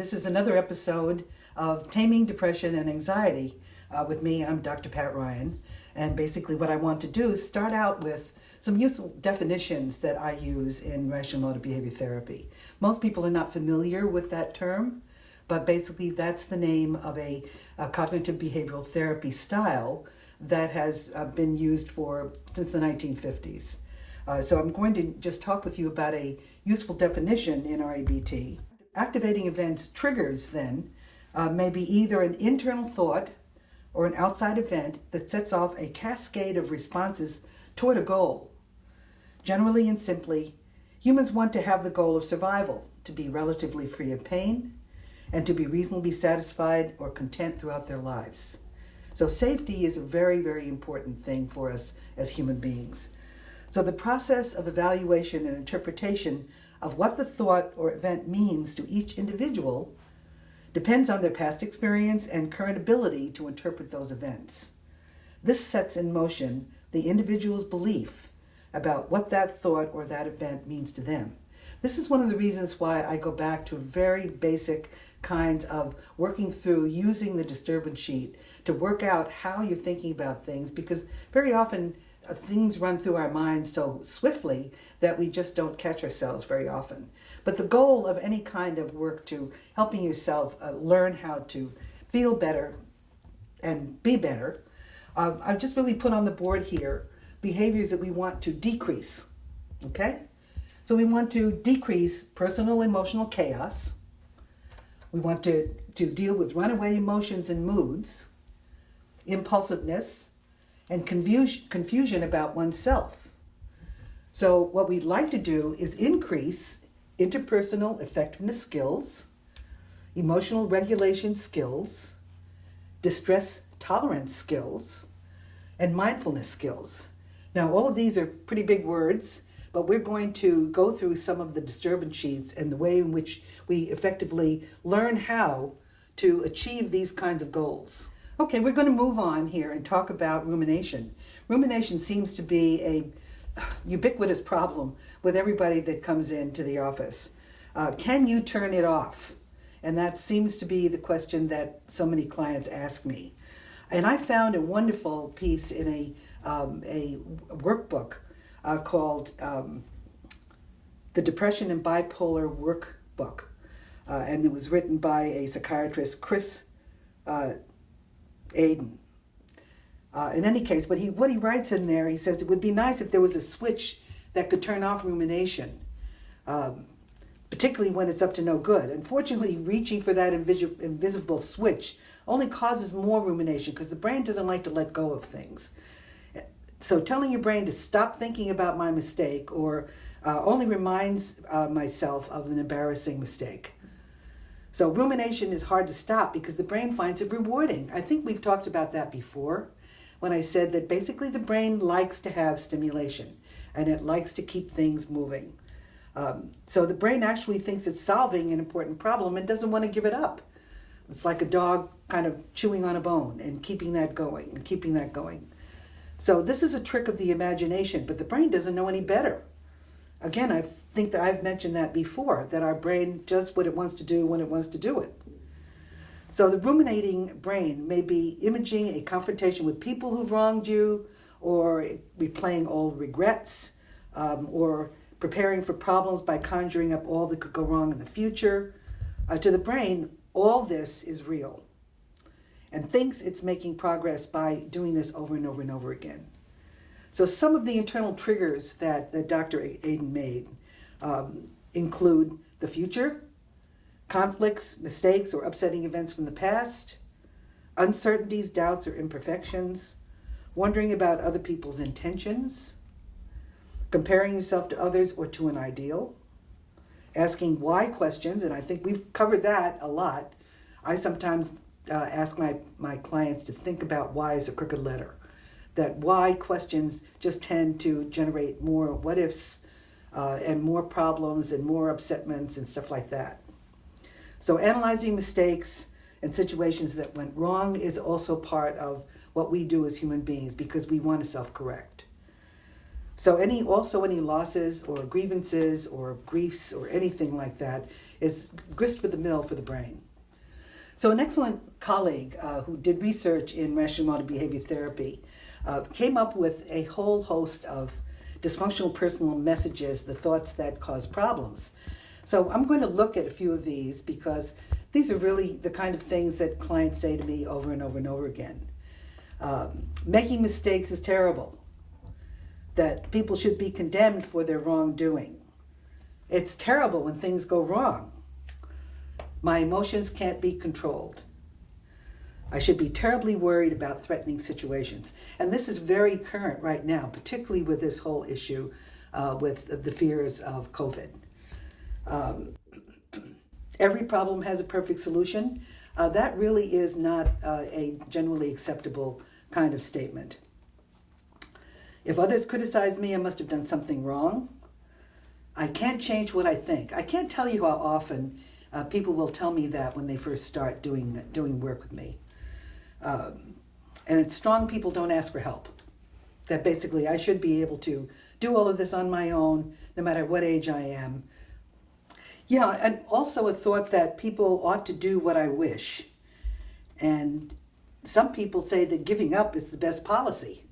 This is another episode of Taming Depression and Anxiety. With me, I'm Dr. Pat Ryan. And basically what I want to do is start out with some useful definitions that I use in Rational Emotive Behavior Therapy. Most people are not familiar with that term, but basically that's the name of a cognitive behavioral therapy style that has been used since the 1950s. So I'm going to just talk with you about a useful definition in REBT. Activating events triggers then may be either an internal thought or an outside event that sets off a cascade of responses toward a goal. Generally and simply, humans want to have the goal of survival, to be relatively free of pain, and to be reasonably satisfied or content throughout their lives. So safety is a very, very important thing for us as human beings. So the process of evaluation and interpretation of what the thought or event means to each individual depends on their past experience and current ability to interpret those events. This sets in motion the individual's belief about what that thought or that event means to them. This is one of the reasons why I go back to very basic kinds of working through using the disturbance sheet to work out how you're thinking about things, because very often things run through our minds so swiftly that we just don't catch ourselves very often. But the goal of any kind of work to helping yourself learn how to feel better and be better, I've just really put on the board here behaviors that we want to decrease, okay? So we want to decrease personal emotional chaos. We want to deal with runaway emotions and moods, impulsiveness, and confusion about oneself. So what we'd like to do is increase interpersonal effectiveness skills, emotional regulation skills, distress tolerance skills, and mindfulness skills. Now, all of these are pretty big words, but we're going to go through some of the disturbance sheets and the way in which we effectively learn how to achieve these kinds of goals. Okay, we're going to move on here and talk about rumination. Rumination seems to be a ubiquitous problem with everybody that comes into the office. Can you turn it off? And that seems to be the question that so many clients ask me. And I found a wonderful piece in a workbook called The Depression and Bipolar Workbook. And it was written by a psychiatrist, Chris Aiden. In any case, what he writes in there, he says it would be nice if there was a switch that could turn off rumination, particularly when it's up to no good. Unfortunately, reaching for that invisible switch only causes more rumination because the brain doesn't like to let go of things. So telling your brain to stop thinking about my mistake or only reminds myself of an embarrassing mistake. So rumination is hard to stop because the brain finds it rewarding. I think we've talked about that before when I said that basically the brain likes to have stimulation and it likes to keep things moving. So the brain actually thinks it's solving an important problem and doesn't want to give it up. It's like a dog kind of chewing on a bone and keeping that going and keeping that going. So this is a trick of the imagination, but the brain doesn't know any better. Again, I think that I've mentioned that before, that our brain does what it wants to do when it wants to do it. So the ruminating brain may be imaging a confrontation with people who've wronged you, or replaying old regrets, or preparing for problems by conjuring up all that could go wrong in the future. To the brain, all this is real and thinks it's making progress by doing this over and over and over again. So some of the internal triggers that Dr. Aiden made include the future, conflicts, mistakes, or upsetting events from the past, uncertainties, doubts, or imperfections, wondering about other people's intentions, comparing yourself to others or to an ideal, asking why questions, and I think we've covered that a lot. I sometimes ask my clients to think about why is a crooked letter. That why questions just tend to generate more what ifs and more problems and more upsetments and stuff like that. So analyzing mistakes and situations that went wrong is also part of what we do as human beings because we want to self-correct. So any losses or grievances or griefs or anything like that is grist for the mill for the brain. So an excellent colleague who did research in Rational Emotive Behavior Therapy came up with a whole host of dysfunctional personal messages, the thoughts that cause problems. So I'm going to look at a few of these because these are really the kind of things that clients say to me over and over and over again. Making mistakes is terrible. That people should be condemned for their wrongdoing. It's terrible when things go wrong. My emotions can't be controlled. I should be terribly worried about threatening situations. And this is very current right now, particularly with this whole issue with the fears of COVID. Every problem has a perfect solution. That really is not a generally acceptable kind of statement. If others criticize me, I must have done something wrong. I can't change what I think. I can't tell you how often people will tell me that when they first start doing work with me. And strong people don't ask for help. That basically I should be able to do all of this on my own, no matter what age I am. Yeah, and also a thought that people ought to do what I wish. And some people say that giving up is the best policy.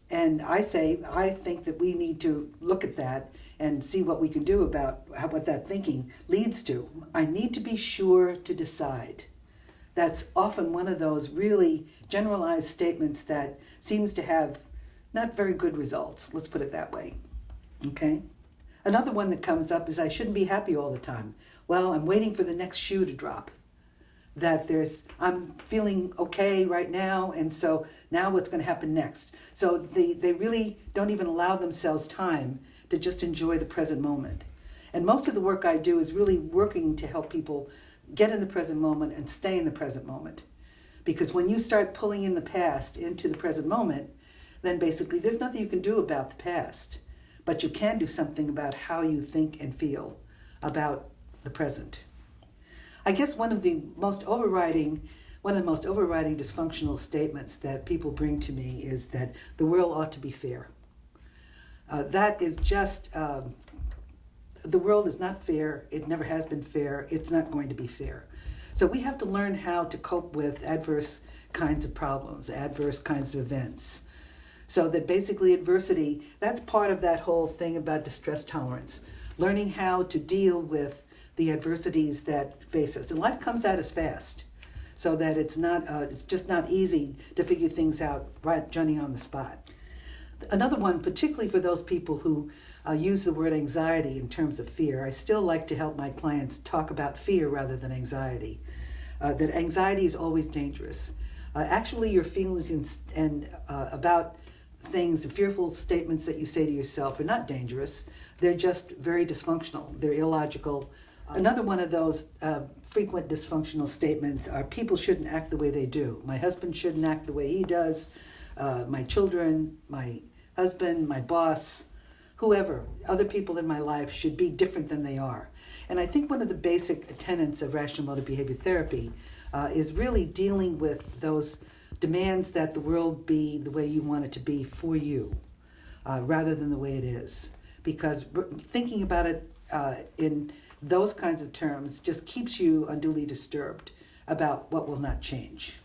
And I think that we need to look at that and see what we can do about what that thinking leads to. I need to be sure to decide. That's often one of those really generalized statements that seems to have not very good results. Let's put it that way. Okay? Another one that comes up is I shouldn't be happy all the time. Well, I'm waiting for the next shoe to drop. I'm feeling okay right now, and so now what's going to happen next? So they really don't even allow themselves time to just enjoy the present moment. And most of the work I do is really working to help people get in the present moment and stay in the present moment. Because when you start pulling in the past into the present moment, then basically there's nothing you can do about the past. But you can do something about how you think and feel about the present. I guess one of the most overriding dysfunctional statements that people bring to me is that the world ought to be fair. That is just, the world is not fair. It never has been fair. It's not going to be fair. So we have to learn how to cope with adverse kinds of problems, adverse kinds of events. So that basically adversity, that's part of that whole thing about distress tolerance. Learning how to deal with the adversities that face us. And life comes at us fast, so that it's just not easy to figure things out right joining on the spot. Another one, particularly for those people who use the word anxiety in terms of fear, I still like to help my clients talk about fear rather than anxiety. That anxiety is always dangerous. Actually, your feelings and about things, the fearful statements that you say to yourself are not dangerous. They're just very dysfunctional. They're illogical. Another one of those frequent dysfunctional statements are people shouldn't act the way they do. My husband shouldn't act the way he does. My children, my husband, my boss, whoever, other people in my life should be different than they are. And I think one of the basic tenets of Rational Emotive Behavior Therapy is really dealing with those demands that the world be the way you want it to be for you, rather than the way it is. Because thinking about it in those kinds of terms just keeps you unduly disturbed about what will not change.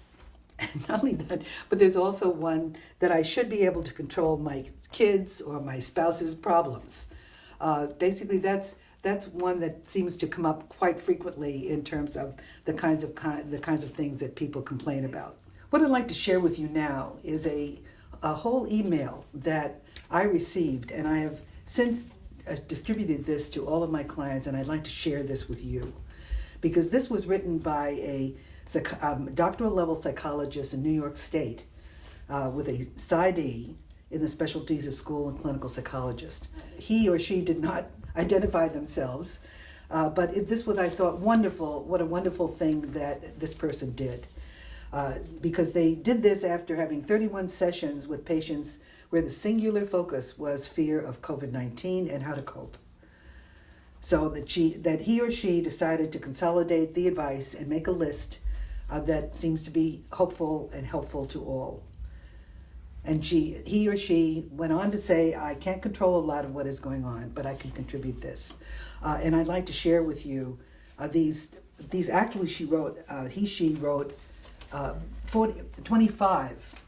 And not only that, but there's also one that I should be able to control my kids or my spouse's problems. Basically, that's one that seems to come up quite frequently in terms of the kinds of things that people complain about. What I'd like to share with you now is a whole email that I received, and I have since distributed this to all of my clients, and I'd like to share this with you. Because this was written by a doctoral level psychologist in New York State with a PsyD in the specialties of school and clinical psychologist. He or she did not identify themselves, but this was, I thought, wonderful. What a wonderful thing that this person did. Because they did this after having 31 sessions with patients where the singular focus was fear of COVID-19 and how to cope. So that he or she decided to consolidate the advice and make a list that seems to be hopeful and helpful to all. And he or she went on to say, I can't control a lot of what is going on, but I can contribute this. And I'd like to share with you these actually she wrote 25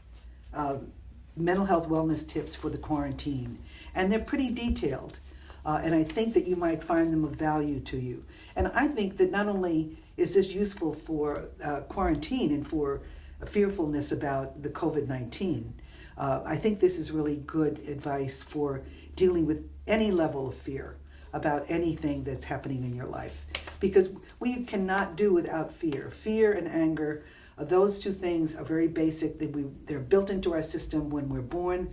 mental health wellness tips for the quarantine. And they're pretty detailed. And I think that you might find them of value to you. And I think that not only is this useful for quarantine and for fearfulness about the COVID-19, I think this is really good advice for dealing with any level of fear about anything that's happening in your life. Because we cannot do without fear. Fear and anger, those two things are very basic. They're built into our system when we're born.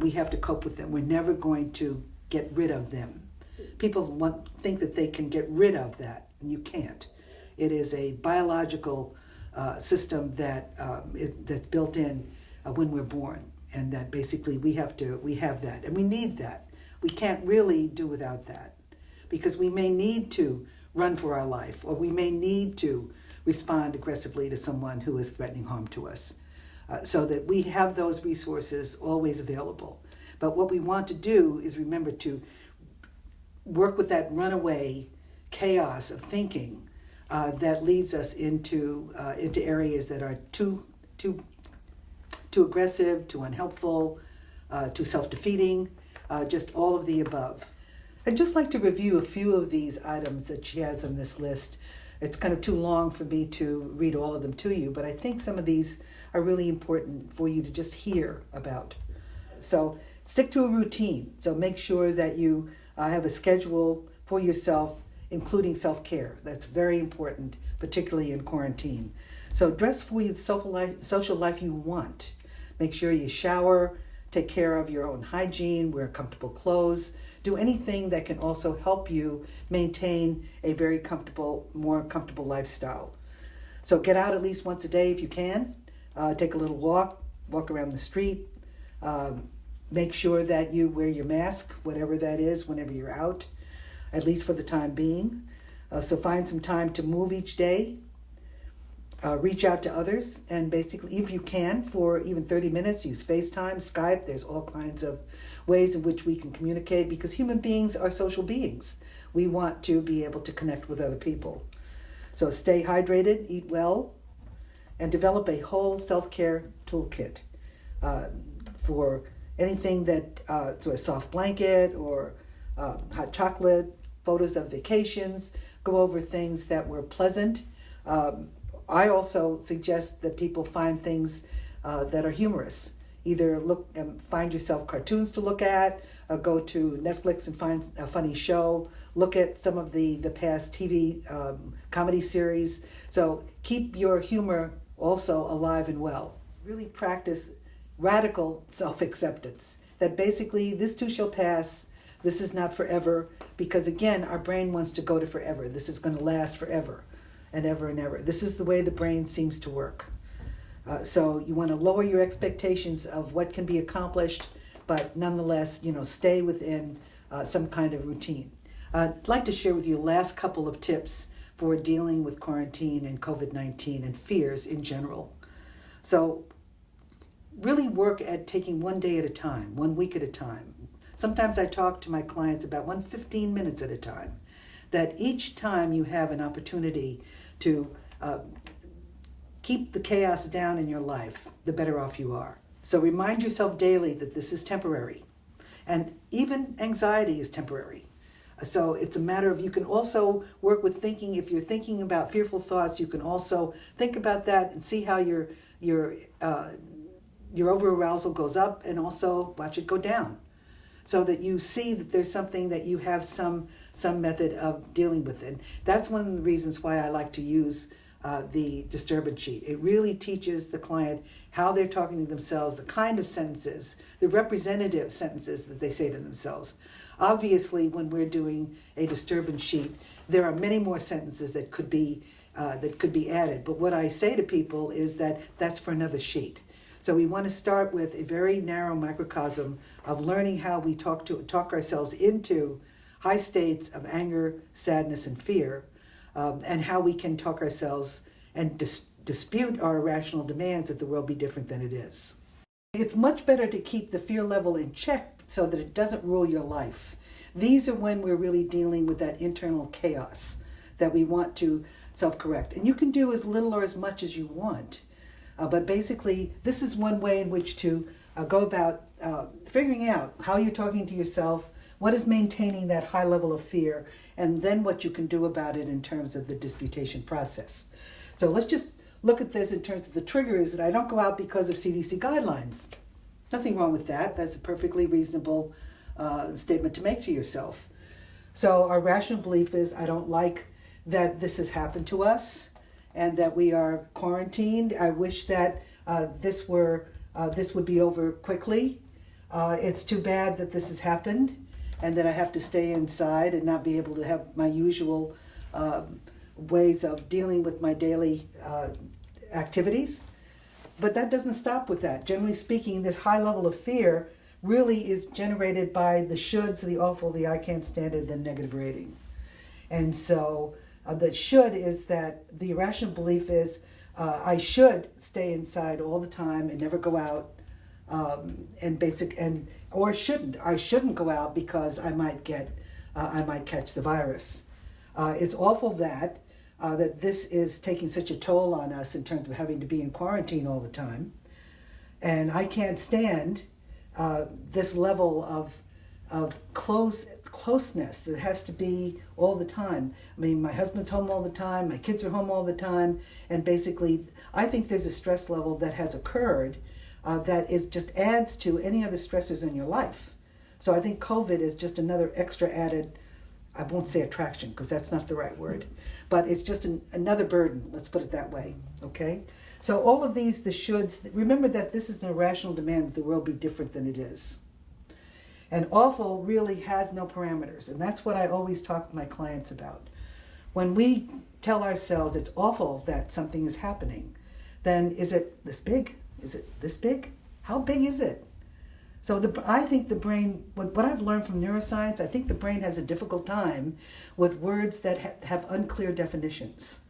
We have to cope with them. We're never going to get rid of them. People think that they can get rid of that, and you can't. It is a biological system that's built in when we're born, and that basically we have that, and we need that. We can't really do without that, because we may need to run for our life, or we may need to respond aggressively to someone who is threatening harm to us, so that we have those resources always available. But what we want to do is remember to work with that runaway chaos of thinking that leads us into areas that are too aggressive, too unhelpful, too self-defeating, just all of the above. I'd just like to review a few of these items that she has on this list. It's kind of too long for me to read all of them to you, but I think some of these are really important for you to just hear about. So stick to a routine. So make sure that you have a schedule for yourself, including self-care. That's very important, particularly in quarantine. So dress for the social life you want. Make sure you shower, take care of your own hygiene, wear comfortable clothes, do anything that can also help you maintain a very comfortable, more comfortable lifestyle. So get out at least once a day if you can. Take a little walk around the street. Make sure that you wear your mask, whatever that is, whenever you're out, at least for the time being. So find some time to move each day. Reach out to others, and basically, if you can, for even 30 minutes, use FaceTime, Skype. There's all kinds of ways in which we can communicate, because human beings are social beings. We want to be able to connect with other people. So stay hydrated, eat well, and develop a whole self-care toolkit for anything that, so a soft blanket or hot chocolate, photos of vacations, go over things that were pleasant. I also suggest that people find things that are humorous. Either look and find yourself cartoons to look at, go to Netflix and find a funny show, look at some of the past TV comedy series. So keep your humor also alive and well. Really practice radical self-acceptance, that basically this too shall pass, this is not forever, because again, our brain wants to go to forever. This is going to last forever and ever and ever. This is the way the brain seems to work. So you want to lower your expectations of what can be accomplished, but nonetheless, stay within some kind of routine. I'd like to share with you the last couple of tips for dealing with quarantine and COVID-19 and fears in general. So really work at taking one day at a time, 1 week at a time. Sometimes I talk to my clients about 15 minutes at a time, that each time you have an opportunity to keep the chaos down in your life, the better off you are. So remind yourself daily that this is temporary. And even anxiety is temporary. So it's a matter of, you can also work with thinking. If you're thinking about fearful thoughts, you can also think about that and see how your over-arousal goes up, and also watch it go down, so that you see that there's something that you have some method of dealing with it. That's one of the reasons why I like to use the disturbance sheet. It really teaches the client how they're talking to themselves, the kind of sentences, the representative sentences that they say to themselves. Obviously, when we're doing a disturbance sheet, there are many more sentences that could be added. But what I say to people is that that's for another sheet. So we want to start with a very narrow microcosm of learning how we talk ourselves into high states of anger, sadness, and fear, and how we can talk ourselves and dispute our irrational demands that the world be different than it is. it's much better to keep the fear level in check so that it doesn't rule your life. These are when we're really dealing with that internal chaos that we want to self-correct. And you can do as little or as much as you want. But basically, this is one way in which to go about figuring out how you're talking to yourself, what is maintaining that high level of fear, and then what you can do about it in terms of the disputation process. So let's just look at this in terms of the triggers that I don't go out because of CDC guidelines. Nothing wrong with that. That's a perfectly reasonable statement to make to yourself. So our rational belief is, I don't like that this has happened to us and that we are quarantined. I wish that this would be over quickly. It's too bad that this has happened and that I have to stay inside and not be able to have my usual ways of dealing with my daily activities. But that doesn't stop with that. Generally speaking, this high level of fear really is generated by the shoulds, the awful, the I can't stand it, the negative rating. And so the should is that the irrational belief is I should stay inside all the time and never go out, or shouldn't. I shouldn't go out because I might catch the virus. It's awful that this is taking such a toll on us in terms of having to be in quarantine all the time, and I can't stand this level of closeness that has to be all the time. I mean, my husband's home all the time, my kids are home all the time, and basically I think there's a stress level that has occurred that is just adds to any other stressors in your life. So I think COVID is just another extra added, I won't say attraction because that's not the right word, but it's just another burden, let's put it that way, okay? So all of these, the shoulds, remember that this is an irrational demand that the world be different than it is. And awful really has no parameters, and that's what I always talk to my clients about. When we tell ourselves it's awful that something is happening, then is it this big? Is it this big? How big is it? So I think the brain, what I've learned from neuroscience, I think the brain has a difficult time with words that have unclear definitions.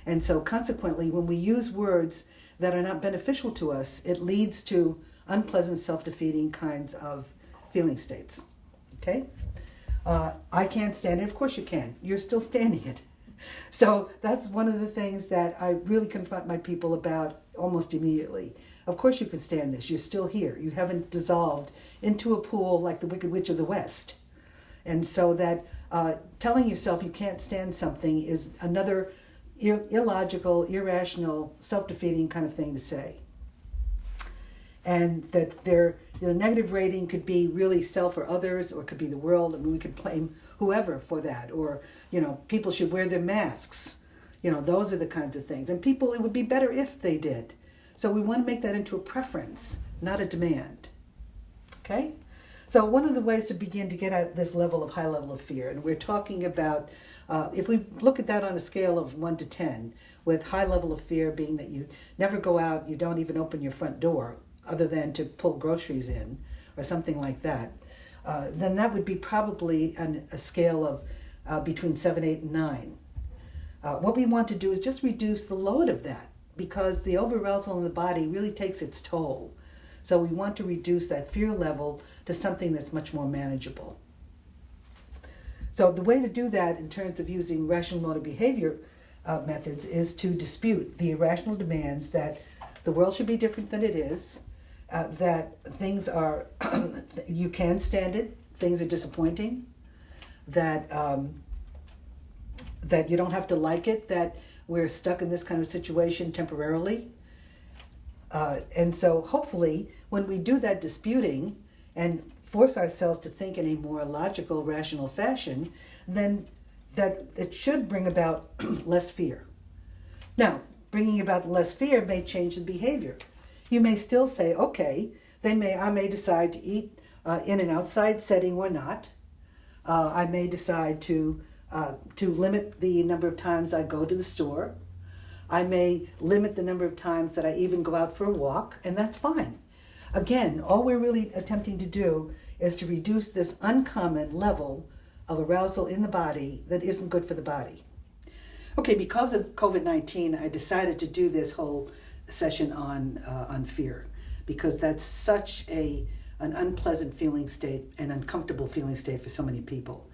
And so consequently, when we use words that are not beneficial to us, it leads to unpleasant, self-defeating kinds of feeling states. Okay? I can't stand it. Of course you can. You're still standing it. So that's one of the things that I really confront my people about almost immediately. Of course you can stand this. You're still here. You haven't dissolved into a pool like the Wicked Witch of the West. And so that telling yourself you can't stand something is another illogical, irrational, self-defeating kind of thing to say. And that the negative rating could be really self or others, or it could be the world. I mean, we could blame whoever for that. Or, people should wear their masks. Those are the kinds of things. And people, it would be better if they did. So we want to make that into a preference, not a demand. Okay? So one of the ways to begin to get at this level of high level of fear, and we're talking about, if we look at that on a scale of 1 to 10, with high level of fear being that you never go out, you don't even open your front door, other than to pull groceries in, or something like that, then that would be probably a scale of between 7, 8, and 9. What we want to do is just reduce the load of that, because the over-arousal in the body really takes its toll. So we want to reduce that fear level to something that's much more manageable. So the way to do that in terms of using rational emotive behavior methods is to dispute the irrational demands that the world should be different than it is, that things are, you can stand it, things are disappointing, that you don't have to like it, that we're stuck in this kind of situation temporarily. And so hopefully when we do that disputing and force ourselves to think in a more logical, rational fashion, then that it should bring about less fear. Now, bringing about less fear may change the behavior. You may still say, okay, I may decide to eat in an outside setting or not. I may decide to limit the number of times I go to the store. I may limit the number of times that I even go out for a walk, and that's fine. Again, all we're really attempting to do is to reduce this uncommon level of arousal in the body that isn't good for the body. Okay, because of COVID-19, I decided to do this whole session on fear, because that's such an unpleasant feeling state, an uncomfortable feeling state for so many people.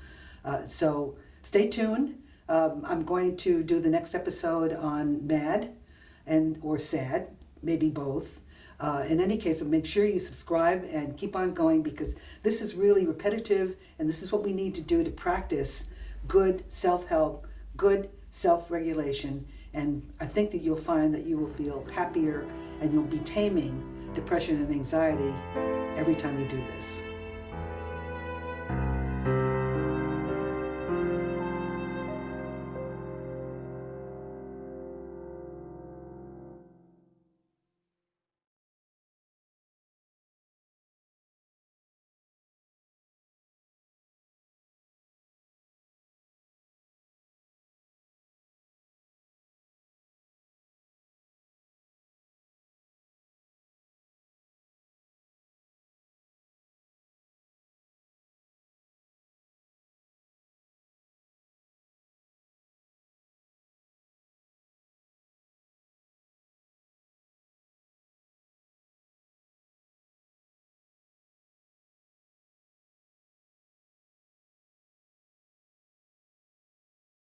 So stay tuned. I'm going to do the next episode on mad or sad, maybe both. In any case, but make sure you subscribe and keep on going, because this is really repetitive, and this is what we need to do to practice good self-help, good self-regulation. And I think that you'll find that you will feel happier and you'll be taming depression and anxiety every time you do this.